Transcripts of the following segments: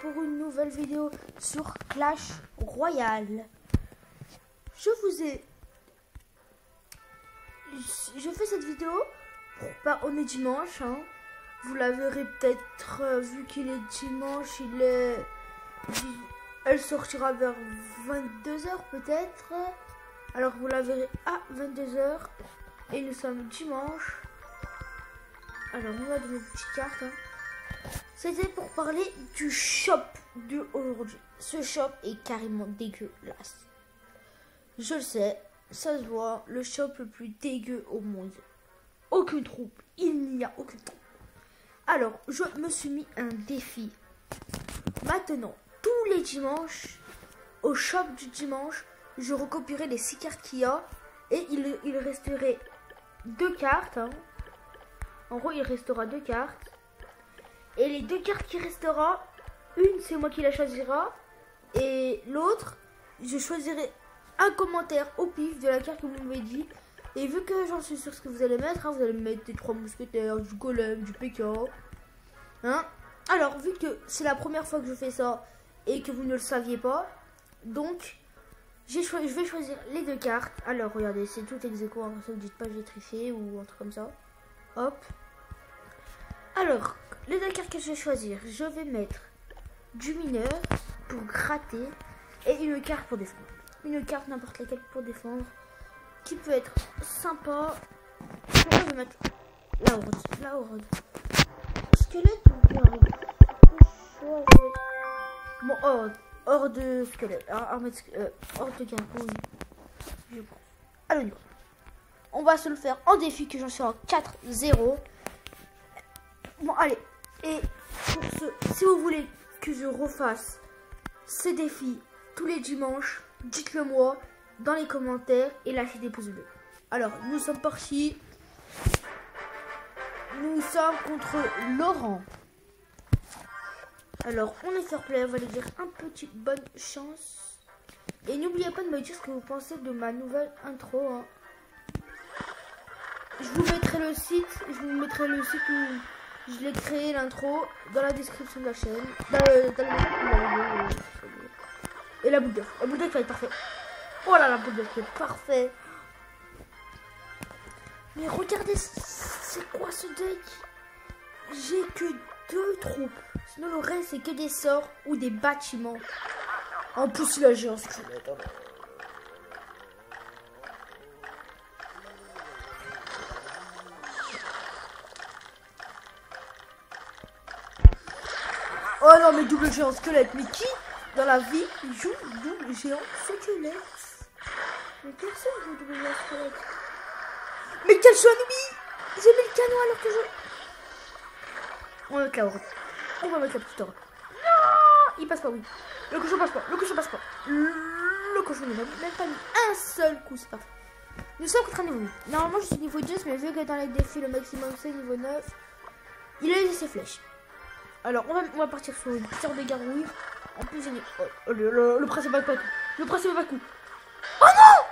pour une nouvelle vidéo sur Clash Royale. Je fais cette vidéo on est dimanche, hein. Vous la verrez peut-être vu qu'il est dimanche, elle sortira vers 22h peut-être. Alors vous la verrez à 22h et nous sommes dimanche. Alors on va donner une petite carte, hein. C'était pour parler du shop de aujourd'hui. Ce shop est carrément dégueulasse. Je le sais, ça se voit, le shop le plus dégueu au monde. Aucune troupe, il n'y a aucune troupe. Alors, je me suis mis un défi. Maintenant, tous les dimanches, au shop du dimanche, je recopierai les 6 cartes qu'il y a. Et il resterait 2 cartes. Hein. En gros, il restera 2 cartes. Et les 2 cartes qui restera, une c'est moi qui la choisira. Et l'autre, je choisirai un commentaire au pif de la carte que vous m'avez dit. Et vu que j'en suis sûr ce que vous allez mettre, hein, vous allez mettre des 3 mousquetaires, du golem, du PK. Hein. Alors, vu que c'est la première fois que je fais ça et que vous ne le saviez pas, donc je vais choisir les 2 cartes. Alors, regardez, c'est tout ex aequo, hein, ça vous dites pas j'ai triché ou un truc comme ça. Hop. Alors, les 2 cartes que je vais choisir, je vais mettre du mineur pour gratter et une carte pour défendre. Une carte n'importe laquelle pour défendre qui peut être sympa. Pourquoi je vais mettre la horde. La horde. Squelette ou bien bon, horde squelette. Horde de gargouille. Je pense. Allez, on va se le faire en défi que j'en suis en 4-0. Bon, allez. Et pour si vous voulez que je refasse ces défis tous les dimanches, dites-le moi dans les commentaires et lâchez des pouces bleus. Alors, nous sommes partis. Nous sommes contre Laurent. Alors, on est fair play. On va lui dire un petit bonne chance. Et n'oubliez pas de me dire ce que vous pensez de ma nouvelle intro. Hein. Je vous mettrai le site. Où je l'ai créé l'intro dans la description de la chaîne. Et la boule d'œuf. La boule d'œuf va être parfait. Oh là, la boule d'œuf est parfait. Mais regardez, c'est quoi ce deck? J'ai que 2 troupes. Sinon le reste c'est que des sorts ou des bâtiments. En plus là j'ai un squelette. Oh non mais double géant squelette. Mais qui dans la vie joue double géant squelette? Mais personne joue double géant squelette. Mais quel Shonbi! J'ai mis le canon alors que je... On va mettre la horde. On va mettre la petite horde. Non! Il passe pas, oui. Le cochon passe pas. Le cochon passe pas. Le cochon ne m'a même pas mis un seul coup. C'est parfait. Nous sommes contre un niveau 8. Normalement, je suis niveau 10, mais vu que dans les défis, le maximum c'est niveau 9, il a laissé ses flèches. Alors, on va partir sur une sorte de gargouille. En plus, j'ai... Oh, le principal pas coup. Le principal coup. Oh non!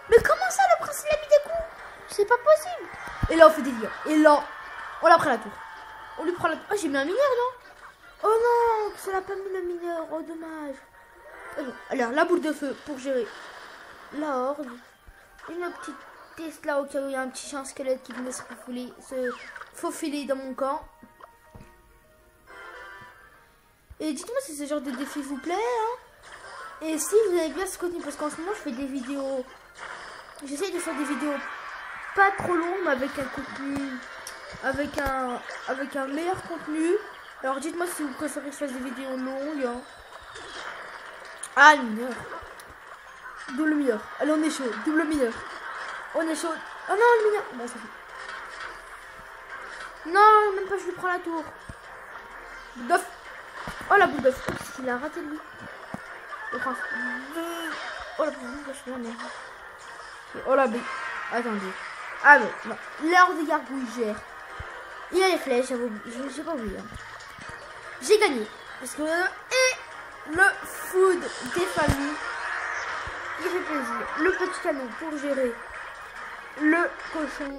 Mais comment ça, le prince, il a mis des coups? C'est pas possible. Et là, on fait des liens. Et là, on l'a pris la tour. On lui prend la tour. Oh, j'ai mis un mineur, non? Oh non, ça n'a pas mis le mineur. Oh, dommage. Alors, la boule de feu pour gérer la horde. Une petite Tesla au cas où il y a un petit chien squelette qui venait se faufiler dans mon camp. Et dites-moi si ce genre de défi vous plaît, hein. Et si vous avez bien ce contenu, parce qu'en ce moment, je fais des vidéos... J'essaye de faire des vidéos pas trop longues, mais avec un contenu, avec un meilleur contenu. Alors dites-moi si vous préférez que je fasse des vidéos longues. Hein. Ah, le mineur. Double mineur. Allez, on est chaud. Double mineur. On est chaud. Oh non, le mineur. Bon, ça fait. Non, même pas, je lui prends la tour. D'off. Oh, la boule d'œuf. Il a raté lui. Le prince. Oh, la boule d'œuf, je suis oh la boule. Attendez. Ah non, non. L'heure des gargouilles gère. Il a les flèches, j'ai pas oublié. Hein. J'ai gagné. Parce que et le food des familles. Il fait plaisir. Le petit canon pour gérer le cochon.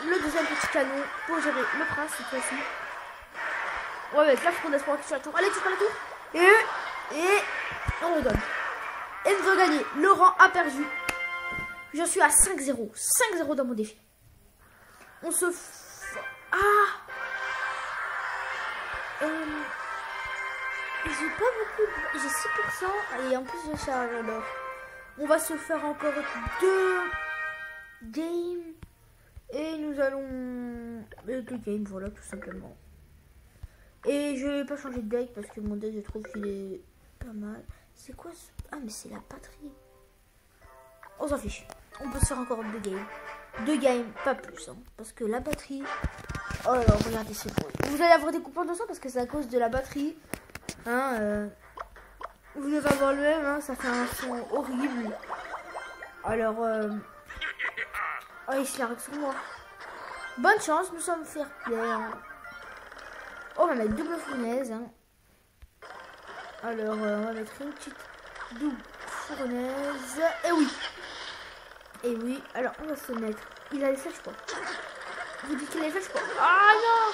Le deuxième petit canon pour gérer le prince cette fois-ci. Ouais, mais là, faut qu'on espoir sur la tour. Allez, tu prends la tour. Et on redonne. Et nous avons gagné. Laurent a perdu. Je suis à 5-0. 5-0 dans mon défi. On se... J'ai pas beaucoup... J'ai 6%. Et en plus, je charge alors. On va se faire encore 2 games. Et nous allons... 2 games, voilà, tout simplement. Et je vais pas changer de deck parce que mon deck, je trouve qu'il est pas mal. C'est quoi ce... Ah, mais c'est la batterie. On s'en fiche. On peut se faire encore 2 games. 2 games, pas plus. Hein, parce que la batterie... Oh là là, regardez ce bruit. Vous allez avoir des coupures de son parce que c'est à cause de la batterie. Hein, vous devez avoir le même, hein, ça fait un son horrible. Alors, oh, ici, il arrive sur moi. Bonne chance, nous sommes fair play. Hein. Oh, on va mettre double fournaise. Hein. Alors, on va mettre une petite double fournaise. Et oui. Et oui, alors on va se mettre. Il a les flèches quoi. Vous dites qu'il a les flèches quoi. Ah non.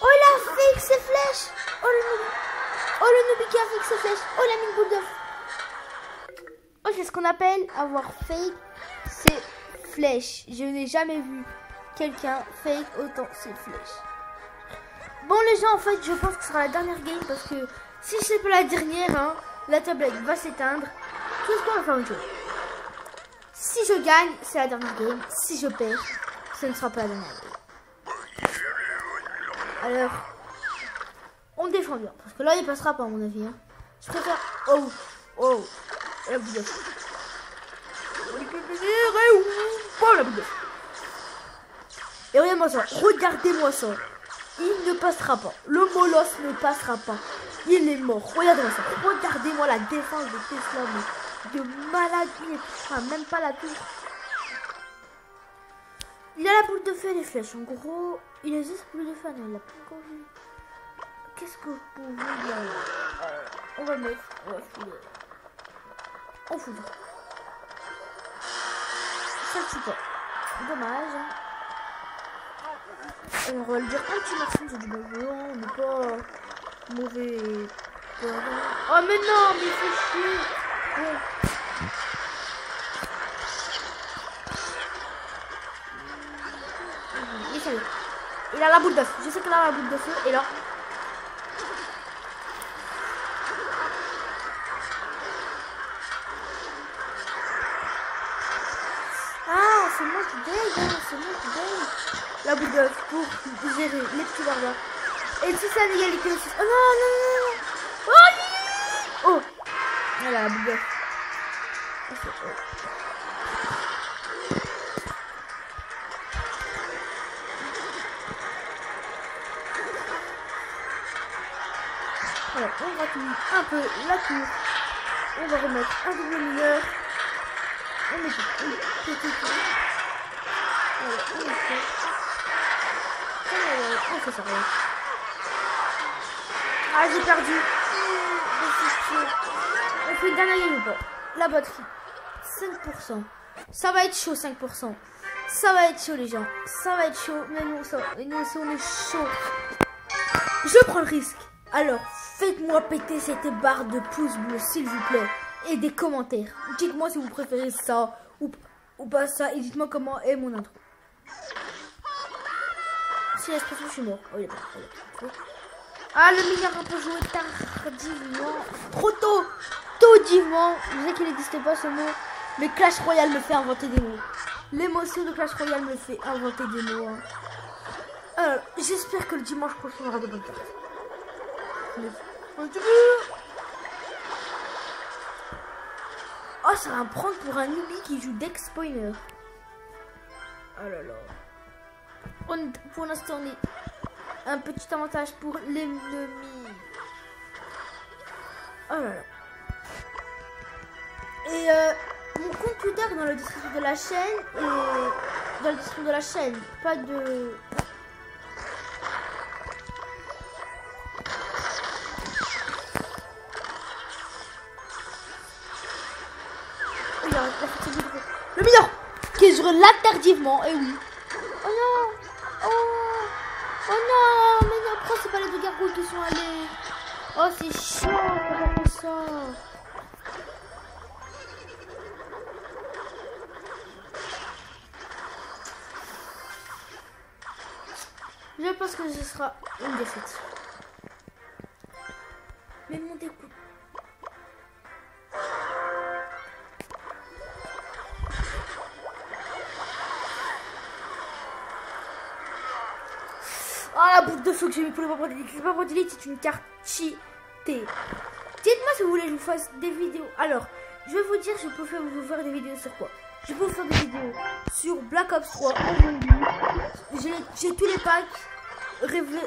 Oh il a fake ses flèches. Oh le noob qui a fake ses flèches. Oh il a mis une boule d'œuf. Oh c'est ce qu'on appelle avoir fake ses flèches. Je n'ai jamais vu quelqu'un fake autant ses flèches. Bon les gens en fait je pense que ce sera la dernière game parce que si c'est pas la dernière hein, la tablette va s'éteindre. Tout ce qu'on va faire une chose. Si je gagne, c'est la dernière game. Si je perds, ce ne sera pas la dernière game. Alors, on défend bien. Parce que là, il passera pas à mon avis. Hein. Je préfère... Oh, la boule d'œuf. Oh, la boule d'œuf. Et regardez-moi ça. Regardez-moi ça. Il ne passera pas. Le molosse ne passera pas. Il est mort. Regardez-moi ça. Regardez-moi la défense de Tesla. Mais de malade. Il ne touchera même pas la tour. Il a la boule de feu et les flèches. En gros, il a juste boule de feu. Non, il l'a pas encore vu. Qu'est-ce que vous pouvez dire là? On va mettre. On va filer. On fout. Ça ne tue pas. Dommage. Hein. Alors, on va le dire un petit merci, c'est du bonjour, on n'est pas mauvais. Oh mais non, mais c'est chier. Bon. Il a la boule d'œuf, je sais qu'il a la boule de feu, et là... Ah, c'est moi qui gagne, c'est moi qui gagne. La boule d'œuf pour gérer les petits barbares. Et si c'est l'égalité aussi. Oh non, non, non, non. Oh, voilà la boule d'œuf. Voilà, on gratouille un peu la tour. On va remettre un double mineur. On met une petite tour. Voilà, on met ça. On fait ça. Ah, j'ai perdu. On fait une dernière game ou pas? La batterie. 5%. Ça va être chaud, 5%. Ça va être chaud, les gens. Ça va être chaud. Mais nous, aussi, on est chaud. Je prends le risque. Alors, faites-moi péter cette barre de pouces bleus, s'il vous plaît. Et des commentaires. Dites-moi si vous préférez ça ou pas ça. Et dites-moi comment est mon intro. Si l'expression, je suis mort. Oh, il est pas. Ah, le mineur un peu joué tardivement. Trop tôt. Tardivement. Je sais qu'il n'existe pas ce mot. Mais Clash Royale me fait inventer des mots. L'émotion de Clash Royale me fait inventer des mots. Hein. Alors, j'espère que le dimanche prochain, on aura de bonnes cartes. Oh, ça va me prendre pour un newbie qui joue deck spoiler. Oh là là. Pour l'instant, on est un petit avantage pour l'ennemi. Oh là là. Et mon compte Twitter dans la description de la chaîne et dans la description de la chaîne, pas de. Le mineur qui est sur là tardivement, et oui. Oh Oh, c'est pas les deux gargouilles qui sont allés. Oh, c'est chiant quand on fait ça. Je pense que ce sera une défaite. Mais mon découp. Ah, la boule de feu que j'ai mis pour le papier d'élite. Le papier d'élite, c'est une carte cheatée. Dites-moi si vous voulez que je vous fasse des vidéos. Alors, je vais vous dire, je peux vous faire des vidéos sur quoi. Je peux vous faire des vidéos sur Black Ops 3 en zombie. J'ai tous les packs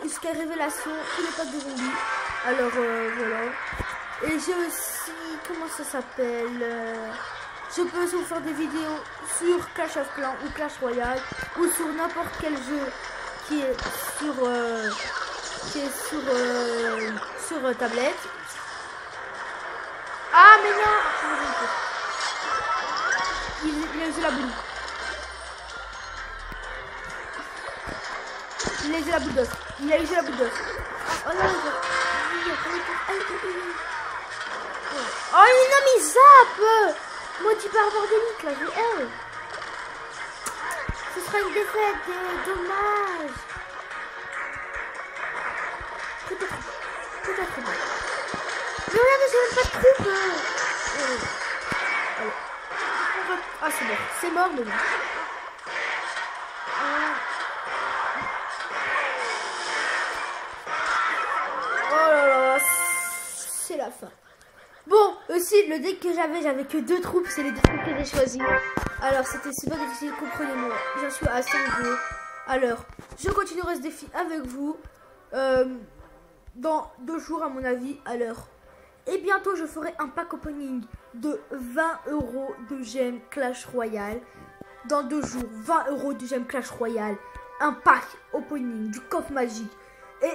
jusqu'à révélation, tous les packs de zombies. Alors, voilà. Et j'ai aussi, comment ça s'appelle, je peux aussi vous faire des vidéos sur Clash of Clans ou Clash Royale ou sur n'importe quel jeu qui est sur tablette. Ah mais non, il a usé la boule. Il a usé la boule d'os. Il a usé la boule d'os. Oh non, oh non mais zappe. Maudit barbare d'élite là, je hais. Ce sera une défaite, dommage. Peut-être pas. Mais regardez, j'ai même pas de troupe. Allez. Ah, c'est mort. C'est mort, mais bon. Oh là là, c'est la fin. Bon, aussi, le deck que j'avais que 2 troupes. C'est les 2 troupes que j'ai choisies. Alors, c'était super difficile, comprenez-moi. J'en suis à 5-2. Alors, je continuerai ce défi avec vous dans 2 jours, à mon avis. Alors, et bientôt, je ferai un pack opening de 20 € de gemmes Clash Royale. Dans 2 jours, 20 € de gemmes Clash Royale. Un pack opening du coffre magique. Et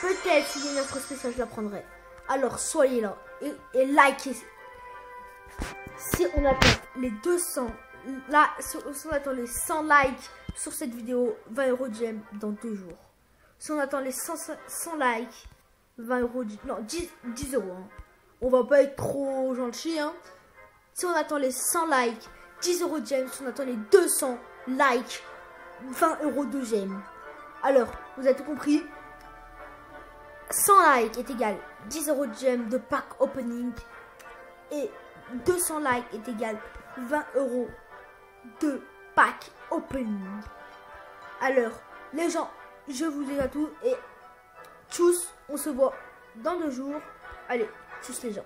peut-être, s'il y a une offre spéciale, je la prendrai. Alors, soyez là et likez. Si on atteint les 200, là, si on atteint les 100 likes sur cette vidéo, 20 € de gemmes dans 2 jours. Si on atteint les 100 likes, 20 € de... Non, 10 €. Hein. On va pas être trop gentil. Hein. Si on atteint les 100 likes, 10 € de gemmes. Si on atteint les 200 likes, 20 € de gemmes. Alors, vous avez tout compris. 100 likes est égal 10 € de gemmes de pack opening. Et 200 likes est égal 20 € de pack opening. Alors, les gens, je vous dis à tous et tchuss, on se voit dans 2 jours. Allez, tchuss les gens.